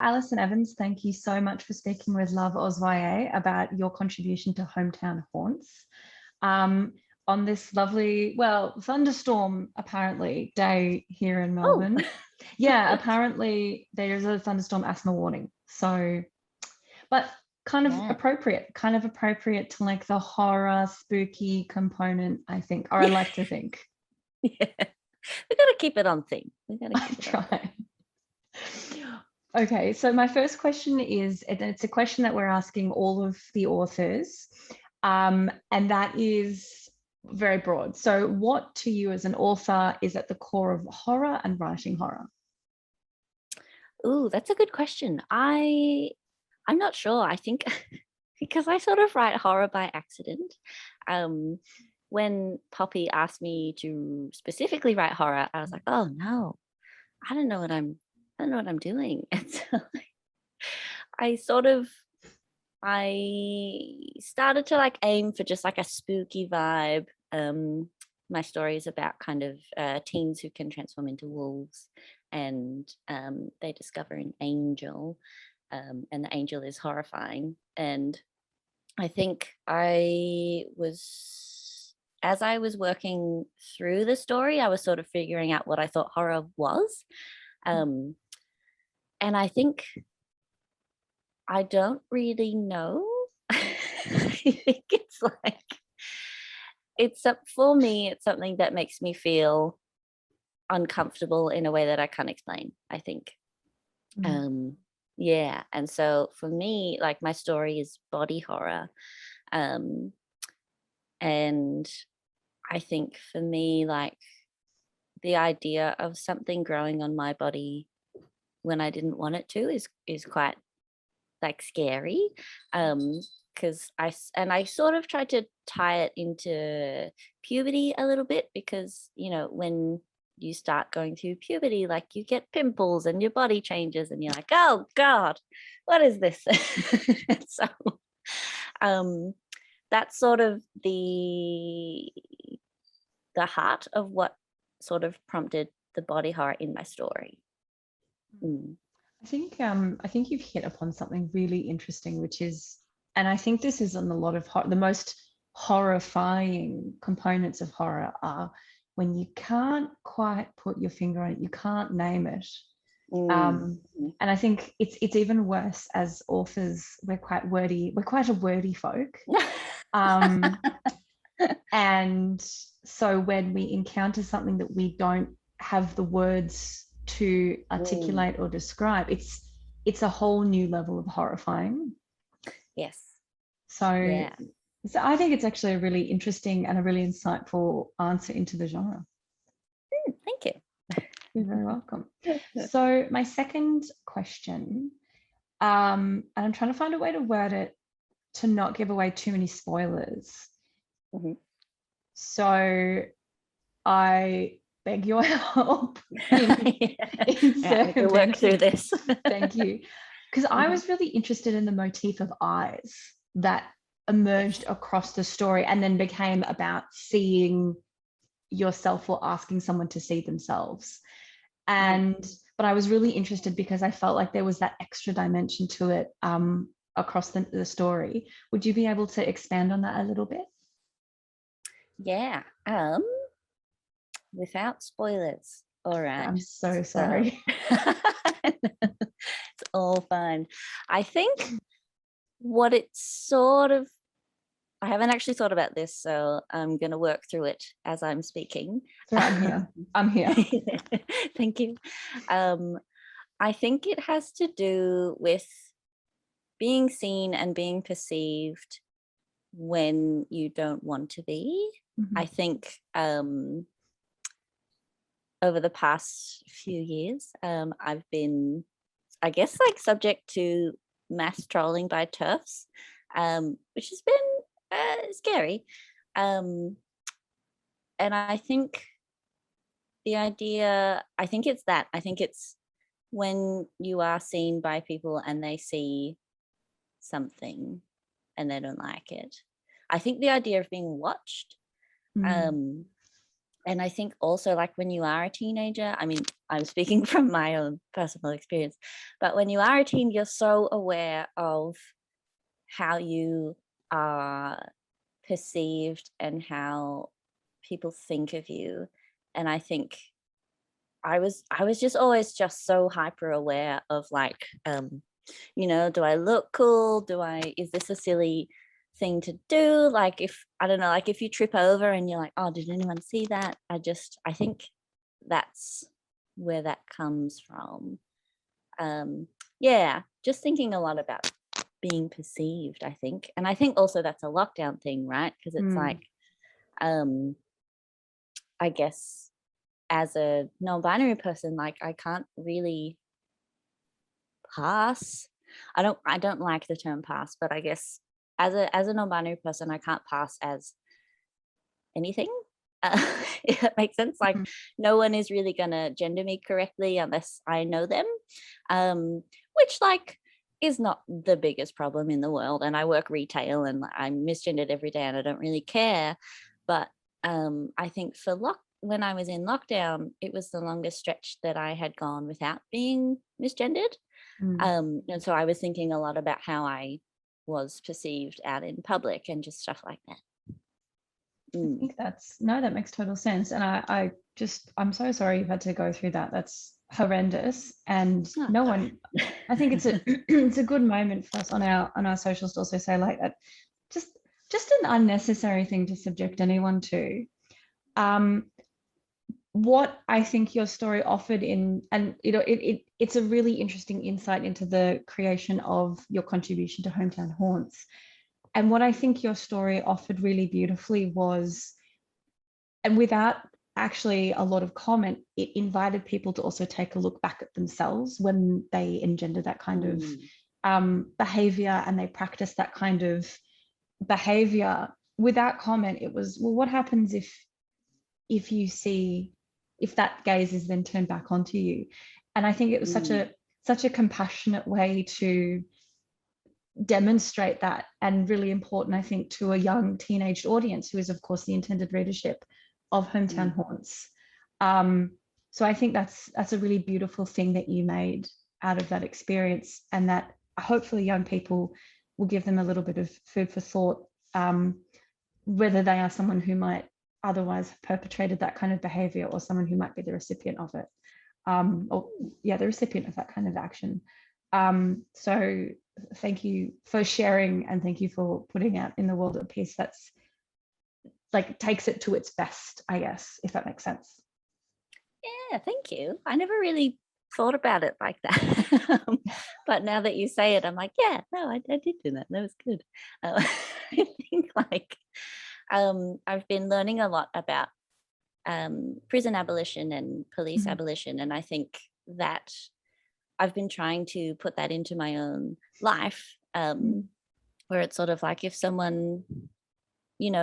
Alison Evans, thank you so much for speaking with Love Oswaye about your contribution to Hometown Haunts. On this lovely, thunderstorm apparently day here in Oh, Melbourne. Yeah, apparently there is a thunderstorm asthma warning. So, but kind of appropriate to like the horror, spooky component, I think, or I like to think. yeah. We got to keep it on theme. We got to keep it on theme. Try. Okay, so my first question is, and it's a question that we're asking all of the authors, and that is very broad. So what to you as an author is at the core of horror and writing horror? Ooh, that's a good question. I'm not sure. I think because I sort of write horror by accident. When Poppy asked me to specifically write horror, I was like, oh no, I don't know what I'm doing. And so I sort of I started to like aim for just like a spooky vibe. My story is about kind of teens who can transform into wolves, and they discover an angel, and the angel is horrifying. And I think as I was working through the story, I was sort of figuring out what I thought horror was. And I think I don't really know. I think it's like, for me, it's something that makes me feel uncomfortable in a way that I can't explain, I think. Yeah. And so for me, like my story is body horror. And I think for me, like the idea of something growing on my body when I didn't want it to is quite like scary. Because I sort of tried to tie it into puberty a little bit, because when you start going through puberty, like you get pimples and your body changes and you're like, oh god, what is this? So that's sort of the heart of what sort of prompted the body horror in my story. I think you've hit upon something really interesting, which is, and I think this is on a lot of the most horrifying components of horror are when you can't quite put your finger on it, you can't name it. And I think it's even worse as authors. We're quite a wordy folk. And so when we encounter something that we don't have the words to articulate or describe, it's a whole new level of horrifying. Yes. So, yeah. So I think it's actually a really interesting and a really insightful answer into the genre. Thank you. You're very welcome. So my second question, and I'm trying to find a way to word it to not give away too many spoilers. So I beg your help in work through this. Thank you. Because I was really interested in the motif of eyes that emerged across the story and then became about seeing yourself or asking someone to see themselves. But I was really interested because I felt like there was that extra dimension to it across the story. Would you be able to expand on that a little bit? Yeah. Without spoilers. All right. I'm so sorry. It's all fine. I think what it's sort of, I haven't actually thought about this, so I'm going to work through it as I'm speaking. Right, I'm here. Thank you. I think it has to do with being seen and being perceived when you don't want to be. I think over the past few years, I've been, I guess, like subject to mass trolling by TERFs, which has been scary. And I think I think it's when you are seen by people and they see something and they don't like it. I think the idea of being watched, and And I think also, like, when you are a teenager, I mean, I'm speaking from my own personal experience, but when you are a teen, you're so aware of how you are perceived and how people think of you. And I think I was just always just so hyper aware of, like, do I look cool? Is this a silly thing to do? Like, if I don't know, like if you trip over and you're like, oh, did anyone see that? I think that's where that comes from. Yeah, just thinking a lot about being perceived, I think. And I think also that's a lockdown thing, right? Because it's like, I guess as a non-binary person, like, I can't really pass. I don't like the term pass, but I guess as a non-binary person, I can't pass as anything. If that makes sense. Like, Mhm. no one is really gonna gender me correctly unless I know them. Which, like, is not the biggest problem in the world. And I work retail and I'm misgendered every day and I don't really care. But I think when I was in lockdown, it was the longest stretch that I had gone without being misgendered. Mm. And so I was thinking a lot about how I was perceived out in public and just stuff like that. I think that makes total sense. And I'm so sorry you've had to go through that. That's horrendous. And Oh, no sorry. one, I think it's a it's a good moment for us on our socials to also say, like, that just an unnecessary thing to subject anyone to. What I think your story offered it's a really interesting insight into the creation of your contribution to Hometown Haunts. And what I think your story offered really beautifully was, and without actually a lot of comment, it invited people to also take a look back at themselves when they engender that kind of behavior and they practice that kind of behavior without comment. It was, well, what happens if you see, if that gaze is then turned back onto you? And I think it was such a compassionate way to demonstrate that, and really important, I think, to a young teenaged audience who is, of course, the intended readership of Hometown Haunts. So I think that's a really beautiful thing that you made out of that experience, and that hopefully young people will give them a little bit of food for thought, whether they are someone who might otherwise have perpetrated that kind of behavior or someone who might be the recipient of it, the recipient of that kind of action. So thank you for sharing, and thank you for putting out in the world a piece that's like takes it to its best, I guess, if that makes sense. Yeah, thank you. I never really thought about it like that. But now that you say it, I'm like, yeah, no, I did do that. That was good. I think, like, I've been learning a lot about prison abolition and police abolition. And I think that I've been trying to put that into my own life, where it's sort of like, if someone,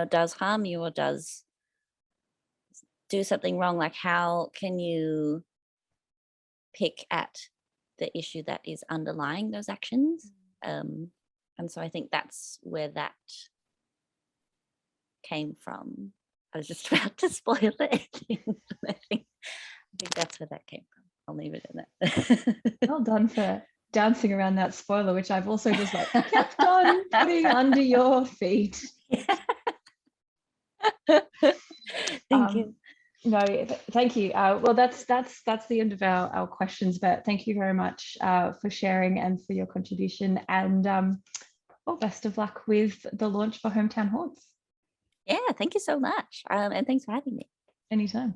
does harm you or does do something wrong, like, how can you pick at the issue that is underlying those actions? And so I think that's where that came from. I was just about to spoil it. I think that's where that came from. I'll leave it at that. Well done for dancing around that spoiler, which I've also just like kept on putting under your feet. Thank you. No, thank you. Well, that's the end of our questions, but thank you very much for sharing and for your contribution, and well, best of luck with the launch for Hometown Haunts. Yeah, thank you so much. And thanks for having me. Anytime.